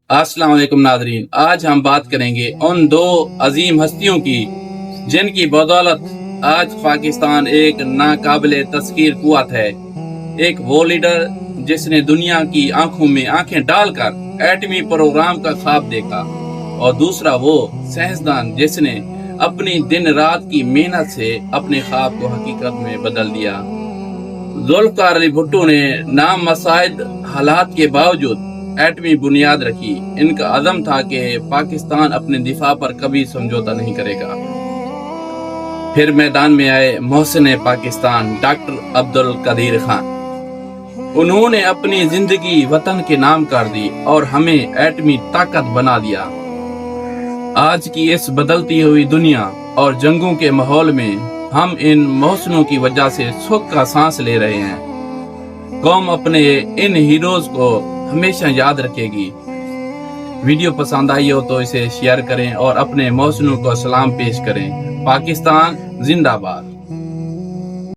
السلام علیکم ناظرین، آج ہم بات کریں گے ان دو عظیم ہستیوں کی جن کی بدولت آج پاکستان ایک ناقابل تذکیر قوت ہے۔ ایک وہ لیڈر جس نے دنیا کی آنکھوں میں آنکھیں ڈال کر ایٹمی پروگرام کا خواب دیکھا، اور دوسرا وہ سائنسدان جس نے اپنی دن رات کی محنت سے اپنے خواب کو حقیقت میں بدل دیا۔ ذوالفقار علی بھٹو نے نامساعد حالات کے باوجود ایٹمی بنیاد رکھی۔ ان کا عزم تھا کہ پاکستان اپنے دفاع پر کبھی سمجھوتا نہیں کرے گا۔ پھر میدان میں آئے محسن پاکستان ڈاکٹر عبدالقدیر خان۔ انہوں نے اپنی زندگی وطن کے نام کر دی اور ہمیں ایٹمی طاقت بنا دیا۔ آج کی اس بدلتی ہوئی دنیا اور جنگوں کے ماحول میں ہم ان محسنوں کی وجہ سے سکھ کا سانس لے رہے ہیں۔ قوم اپنے ان ہیروز کو ہمیشہ یاد رکھے گی۔ ویڈیو پسند آئی ہو تو اسے شیئر کریں اور اپنے محسنوں کو سلام پیش کریں۔ پاکستان زندہ باد۔